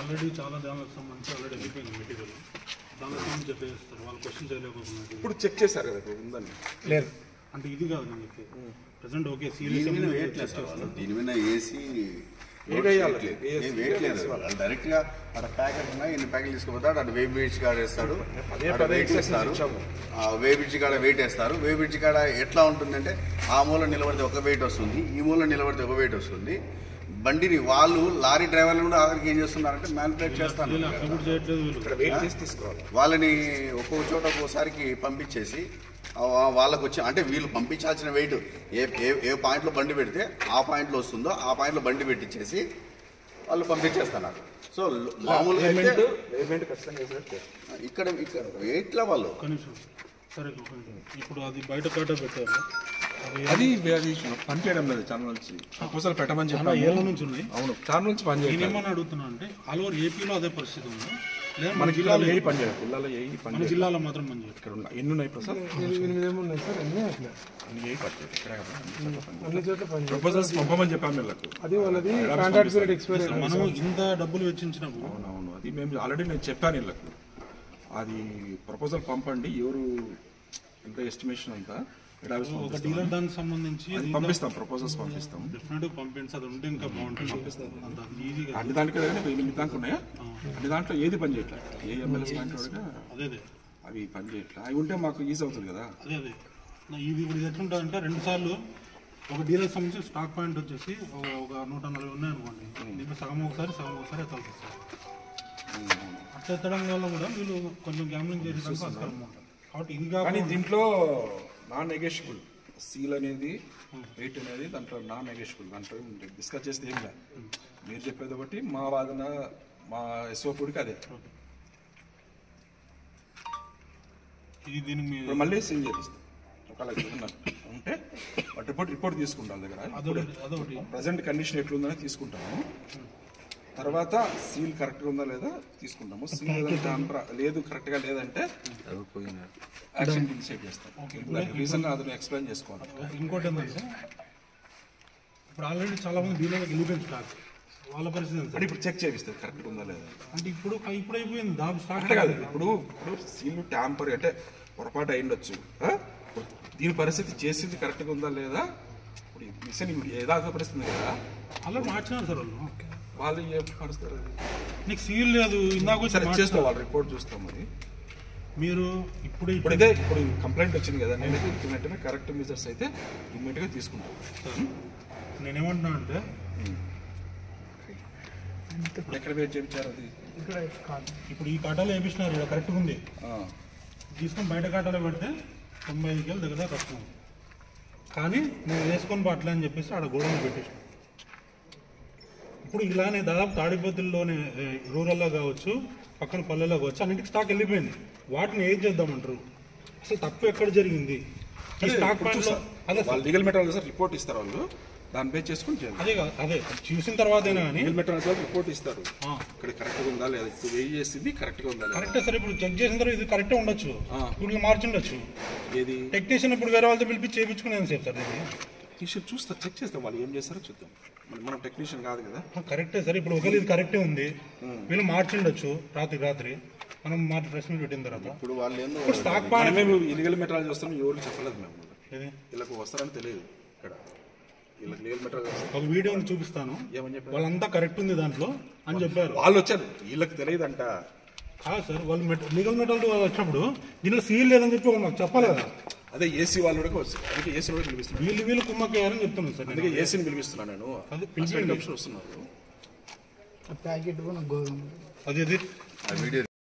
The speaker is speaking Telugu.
ఆల్రెడీ చాలా దానికి సంబంధించి ఆల్రెడీ వెళ్ళిపోయింది మెటీరియల్. దానికి సంబంధించి చెప్పేస్తారు వాళ్ళు క్వశ్చన్ చేయలేకపోతున్నారు. ఇప్పుడు చెక్ చేశారు కదా ఉందని లేదు అంటే ఇది కాదు నేను చెప్పి ప్రెసెంట్ ఓకే దీని మీద ఏసీ డైరెక్ట్ గా అక్కడ ప్యాకెట్ ఉన్నాయి ఇన్ని ప్యాకెట్ తీసుకుపోతాడు అటు వే బ్రిడ్జ్ కాడ వేస్తాడు వెయిట్ వేస్తారు వే బ్రిడ్జ్ కాడ వెయిట్ వేస్తారు వే బ్రిడ్జ్ కాడ ఎట్లా ఉంటుందంటే ఆ మూల నిలబడితే ఒక వెయిట్ వస్తుంది ఈ మూల నిలబడితే ఒక వెయిట్ వస్తుంది బండిని వాళ్ళు లారీ డ్రైవర్లు కూడా ఆఖరికి ఏం చేస్తున్నారంటే మ్యానిపులేట్ చేస్తారు వాళ్ళని ఒక్కొక్క చోట ఒక్కోసారికి పంపించేసి వాళ్ళకు వచ్చి అంటే వీళ్ళు పంపించాల్సిన వెయిట్ ఏ పాయింట్లో బండి పెడితే ఆ పాయింట్లో వస్తుందో ఆ పాయింట్లో బండి పెట్టించేసి వాళ్ళు పంపించేస్తున్నారు. సో మామూలుగా ఇక్కడ వెయిట్లో వాళ్ళు సరే ఇప్పుడు అది బయట కాట పెట్టారు అది పని చేయడం లేదు చాలా నుంచి ప్రపోజల్ పెట్టమని చెప్పి ఏళ్ళ నుంచి ఉన్నాయి. అవును చాలా నుంచి పని చేయాలి. నేనేమని అడుగుతున్నా అంటే ఆల్ ఓవర్ ఏపీలో అదే పరిస్థితి ఉంది. మన జిల్లాలో ఏ పని చేయాలి జిల్లాలో ఏ పని మన జిల్లాలో మాత్రం పని చేయాలి. ఇక్కడ ఉన్నాయి ఎన్ని ఉన్నాయి ప్రసాద్ ఉన్నాయి సార్ అన్నీ అట్లా అన్ని ఏ పని అన్ని చోట్ల ప్రపోజల్స్ పంపమని చెప్పాము వీళ్ళకు. అది వాళ్ళది కాంట్రాక్ట్ పీరియడ్ ఎక్స్పైర్ మనం ఇంత డబ్బులు వెచ్చించినప్పుడు అవునవును అది మేము ఆల్రెడీ నేను చెప్పాను వీళ్ళకు అది ప్రపోజల్ పంపండి ఎవరు ఎంత ఎస్టిమేషన్ అంతా ఒక డీలర్ దానికి సంబంధించి పంపిస్తాం ప్రపోజల్స్ పంపిస్తాం డెఫినెట్ పంపించి అది ఉంటే ఇంకా బాగుంటుంది. అన్ని దాంట్లో ఎనిమిది దాంట్లో ఉన్నాయా అన్ని దాంట్లో ఏది పని చేయట్లేదు ఏ ఎమ్మెల్యే దాంట్లో అదే అవి పని చేయట్లేదు అవి ఉంటే మాకు ఈజీ అవుతుంది కదా. అదే ఇది ఇప్పుడు ఎట్లుంటుందంటే 2 సార్లు ఒక డీలర్ సంబంధించి స్టాక్ పాయింట్ వచ్చేసి ఒక 140 ఉన్నాయనుకోండి దీంట్లో సగం ఒకసారి ఎత్తాల్సి వస్తుంది. అట్లా ఎత్తడం వల్ల కూడా వీళ్ళు కొంచెం గ్యామ్లింగ్ చేసేదానికి ఆస్కారం ఉంటుంది. కాబట్టి ఇది కానీ దీంట్లో నాన్ నెగోషియబుల్ సీల్ అనేది వెయిట్ అనేది దాంట్లో నాన్ నెగోషియబుల్ దాంట్లో డిస్కస్ చేస్తే ఏం లేదు మీరు చెప్పేది ఒకటి మా వాదన మా ఎస్ఓపుడికి అదే ఇది దీనికి మళ్ళీ సీల్ చేపిస్తాం ఒకవేళ ఉంటే రిపోర్ట్ తీసుకుంటాం దగ్గర ప్రజెంట్ కండిషన్ ఎట్లుందని తీసుకుంటాము. తర్వాత సీల్ కరెక్ట్గా ఉందా లేదా తీసుకుంటాము. సీల్ లేదు కరెక్ట్గా లేదంటే యాక్షన్ డిసైడ్ చేస్తాం. రీజన్ అతను ఎక్స్ప్లెయిన్ చేసుకోవాలి. ఇంకోటి ఏంటంటే ఇప్పుడు ఆల్రెడీ చాలా మంది డీలర్లకు వెళ్ళిపోయింది స్టాక్ వాళ్ళ పరిస్థితి అంటే ఇప్పుడు చెక్ చేపిస్తుంది కరెక్ట్గా ఉందా లేదా అంటే ఇప్పుడు అయిపోయింది దాని స్టాక్ కాదు. ఇప్పుడు సీల్ ట్యాంపర్ అంటే పొరపాటు అయిండొచ్చు దీని పరిస్థితి చేసింది కరెక్ట్గా ఉందా లేదా ఇప్పుడు మిషన్ ఏదాకా పరిస్థితుంది కదా అలా మార్చినారు సార్ వాళ్ళు ఏం పరుస్తారు అది నీకు సీల్ లేదు ఇందాక చేస్తాం వాళ్ళు రిపోర్ట్ చూస్తాం. అది మీరు ఇప్పుడు కంప్లైంట్ వచ్చింది కదా నేనైతే వెంటనే కరెక్ట్ మెజర్స్ అయితే ఇమ్మీడియట్గా తీసుకుంటాను. నేనేమంటున్నా అంటే ఎక్కడ వెయిట్ చేయించారు అది ఇప్పుడు ఈ కాటాలో వేయించినారు ఇక్కడ కరెక్ట్గా ఉంది తీసుకొని బయట కాటాలో పెడితే 95 కేలు దగ్గర కష్టం. కానీ నేను వేసుకొని పట్టలే అని చెప్పేసి ఆడ గోడను పెట్టేసాను. ఇప్పుడు ఇలానే దాదాపు తాడిపత్రుల్లోనే రూరల్లో కావచ్చు పక్కన పల్లెల్లో కావచ్చు అన్నింటికి స్టాక్ వెళ్ళిపోయింది. వాటిని ఏం చేద్దామంటారు అసలు తప్పు ఎక్కడ జరిగింది ఈ స్టాక్ పాయింట్లో అదే లీగల్ మెటీరియల్ రిపోర్ట్ ఇస్తారు వాళ్ళు దాని పే చేసుకుని అదే చూసిన తర్వాతైనా కానీ లీగల్ మెటీరియల్ రిపోర్ట్ ఇస్తారు ఇక్కడ కరెక్ట్గా ఉందా లేదా ఇప్పుడు వెయిట్ చేసింది కరెక్ట్గా ఉందా కరెక్టే సార్. ఇప్పుడు చెక్ చేసిన తర్వాత ఇది కరెక్టే ఉండొచ్చు ఇప్పుడు మార్చుండొచ్చు. ఏది టెక్నీషియన్ ఇప్పుడు వేరే వాళ్ళతో పిలిపి చేయించుకునేది సేపు సార్ ఇది టెక్నీషియన్ చూస్తా చెక్ చేస్తాం వాళ్ళు ఏం చేస్తారో చూద్దాం. మనం టెక్నీషియన్ కాదు కదా. కరెక్టే సార్. ఇప్పుడు ఒకవేళ ఇది కరెక్టే ఉంది వీళ్ళు మార్చిండొచ్చు రాత్రి మనం ప్రెస్ మీట్ పెట్టిన తర్వాత ఇప్పుడు వాళ్ళు ఇప్పుడు స్టాక్ పాయింట్ మేము ఇల్లీగల్ మెటీరియల్ చేస్తాం ఎవరు చెప్పలేదు మేము వీళ్ళకి వస్తారని తెలియదు ఇక్కడ వీళ్ళకి లీగల్ మెటీరియల్ ఒక వీడియో చూపిస్తాను ఏమని చెప్పారు వాళ్ళంతా కరెక్ట్ ఉంది దాంట్లో అని చెప్పారు. వాళ్ళు వచ్చారు వీళ్ళకి తెలియదంట కాదు సార్ వాళ్ళు లీగల్ మెటీరియల్ వచ్చినప్పుడు దీనిలో సీల్ లేదని చెప్పి మాకు చెప్పాలి కదా. అదే ఏసీ వాళ్ళు కూడా వచ్చారు అందుకే ఏసీ కూడా పిలిపిస్తున్నాను వీళ్ళు కుమ్మక్కేయారని చెప్తున్నాను సార్. అందుకే ఏసీని పిలిపిస్తున్నాను నేను వస్తున్నారు ప్యాకెట్ అది